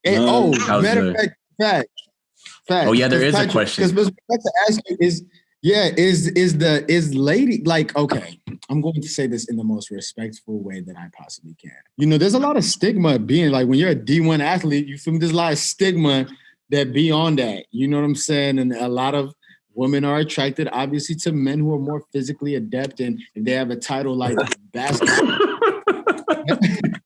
And, How's matter of the? fact, Oh yeah, there because is a Patrick, question. because to ask you is lady like okay? I'm going to say this in the most respectful way that I possibly can. You know, there's a lot of stigma being like when you're a D1 athlete. You feel me? There's a lot of stigma that be on that. You know what I'm saying? And a lot of women are attracted, obviously, to men who are more physically adept, and if they have a title like basketball.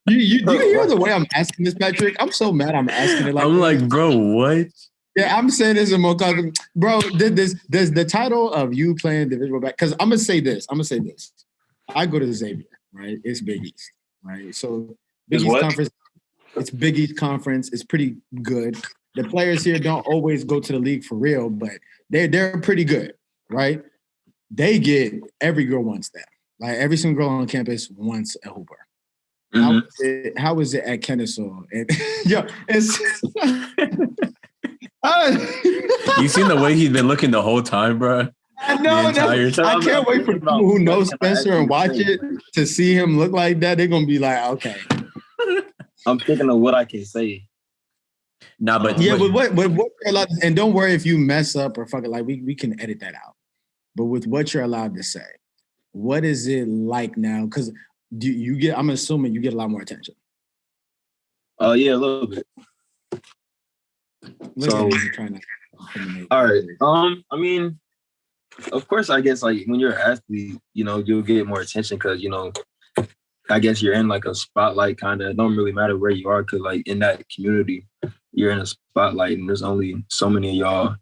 Do you hear the way I'm asking this, Patrick? I'm so mad I'm asking it like I'm this. like, bro, what? Yeah, I'm saying this in more confident. Bro, there's the title of you playing divisional back. Because I'm gonna say this. I go to Xavier, right? It's Big East, right? So Big Is East what? Conference, it's Big East Conference. It's pretty good. The players here don't always go to the league for real, but they're pretty good, right? They get every girl wants that. Like every single girl on campus wants a hooper. How is it at Kennesaw? And yo, it's You seen the way he's been looking the whole time, bro? I know. I can't wait for people who know Spencer and watch it to see him look like that. They're gonna be like, okay. I'm thinking of what I can say. Nah, but yeah, but what you're allowed to, and don't worry if you mess up or fuck it. Like we can edit that out. But with what you're allowed to say, what is it like now? Because do you get? I'm assuming you get a lot more attention. Yeah, a little bit. So, all right. I mean, of course, I guess like when you're an athlete, you know, you'll get more attention because you know, I guess you're in like a spotlight. Kind of, it don't really matter where you are because like in that community, you're in a spotlight, and there's only so many of y'all.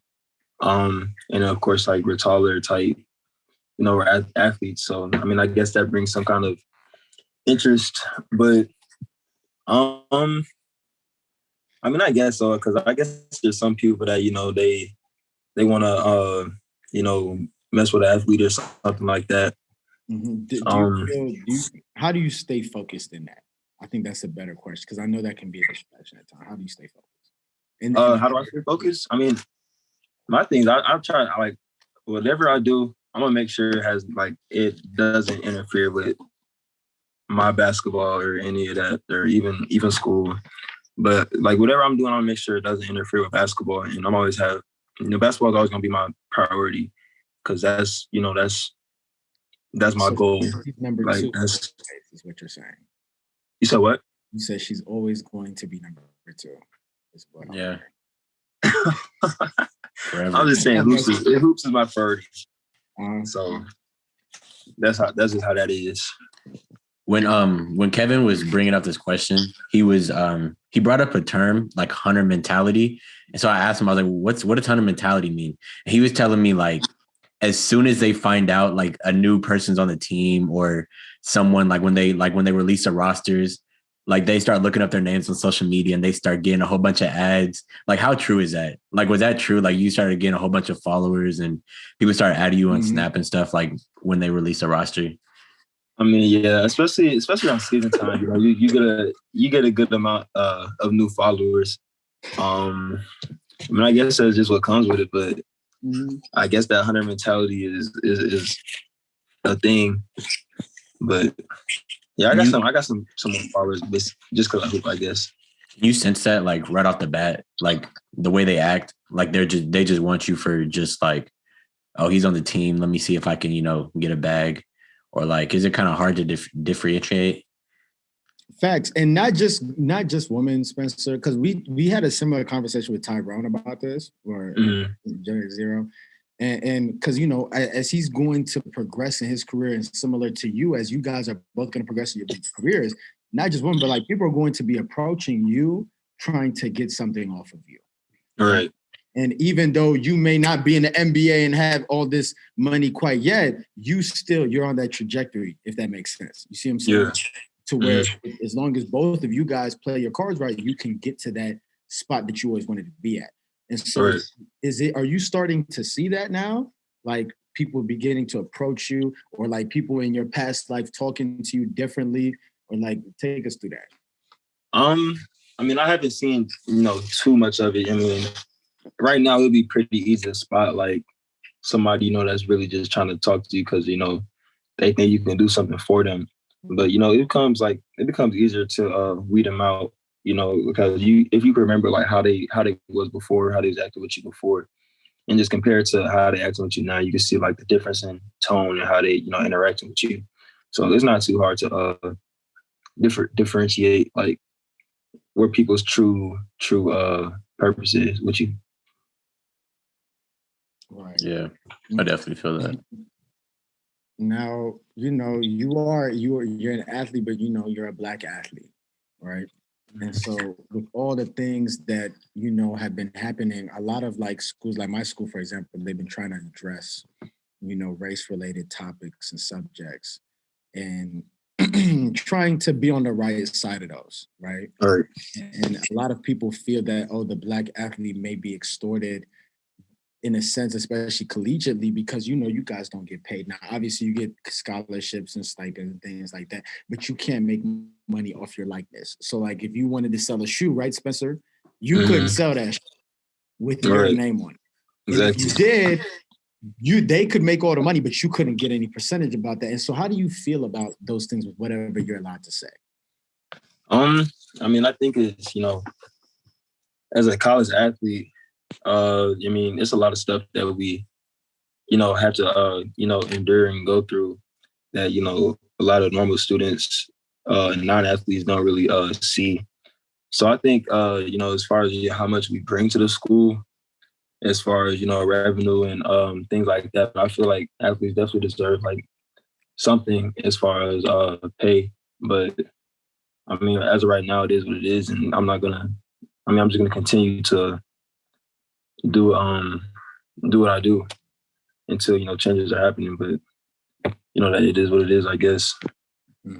And of course, like we're taller type, you know, we're athletes. So I mean, I guess that brings some kind of interest, but I mean, I guess so because I guess there's some people that you know they want to you know mess with an athlete or something like that. How do you stay focused in that? I think that's a better question because I know that can be a distraction at times. How do you stay focused? And how do I stay focused? I mean, my things I'm trying like whatever I do, I'm gonna make sure it has like it doesn't interfere with my basketball or any of that or even school. But like whatever I'm doing, I'll make sure it doesn't interfere with basketball. And I'm always have, you know, basketball is always gonna be my priority because that's, you know, that's my goal. Number like, 2 is what you're saying. You said what? You said she's always going to be number 2. Is what yeah. I'm just saying hoops is my priority. So that's just how that is. When Kevin was bringing up this question, he brought up a term like hunter mentality. And so I asked him, I was like, what does hunter mentality mean? And he was telling me like, as soon as they find out like a new person's on the team or someone like when they release the rosters, like they start looking up their names on social media and they start getting a whole bunch of ads. Like how true is that? Like, was that true? Like you started getting a whole bunch of followers and people started adding you on Snap and stuff like when they release a roster? I mean, yeah, especially on season time, you know, you get a good amount of new followers. I mean, I guess that's just what comes with it, but I guess that hunter mentality is a thing. But yeah, I got some more followers just because I hoop, I guess. You sense that like right off the bat, like the way they act, like they just want you for just like, oh, he's on the team. Let me see if I can, you know, get a bag. Or like, is it kind of hard to differentiate? Facts, and not just women, Spencer, because we had a similar conversation with Ty Brown about this, or Zero, and because you know, as he's going to progress in his career, and similar to you, as you guys are both going to progress in your careers, not just women, but like people are going to be approaching you, trying to get something off of you, right? And even though you may not be in the NBA and have all this money quite yet, you're on that trajectory, if that makes sense. You see what I'm saying? Yeah. To where as long as both of you guys play your cards right, you can get to that spot that you always wanted to be at. And so are you starting to see that now? Like people beginning to approach you or like people in your past life talking to you differently or like take us through that? I mean, I haven't seen, you know, too much of it. I mean, right now, it would be pretty easy to spot like somebody, you know, that's really just trying to talk to you because, you know, they think you can do something for them. But, you know, it becomes easier to weed them out you know, because if you remember like how they was before, how they was acting with you before, and just compare it to how they acting with you now, you can see like the difference in tone and how they, you know, interacting with you. So it's not too hard to differentiate like where people's true purpose is with you. Right. Yeah, I definitely feel that. Now, you know, you're an athlete, but you know, you're a Black athlete, right? And so with all the things that, you know, have been happening, a lot of like schools, like my school, for example, they've been trying to address, you know, race-related topics and subjects and trying to be on the right side of those, right? Right. And a lot of people feel that, oh, the Black athlete may be extorted in a sense, especially collegiately, because, you know, you guys don't get paid. Now, obviously you get scholarships and stipends and things like that, but you can't make money off your likeness. So like if you wanted to sell a shoe, right, Spencer, you couldn't sell that with your name on it. Exactly. And if you did, they could make all the money, but you couldn't get any percentage about that. And so how do you feel about those things with whatever you're allowed to say? I mean, I think it's, you know, as a college athlete, I mean, it's a lot of stuff that we, you know, have to, you know, endure and go through that, you know, a lot of normal students, non-athletes don't really see. So I think, you know, as far as how much we bring to the school, as far as, you know, revenue and things like that, I feel like athletes definitely deserve like something as far as pay. But I mean, as of right now, it is what it is, and I'm just gonna continue to do what I do until, you know, changes are happening. But you know that it is what it is, I guess.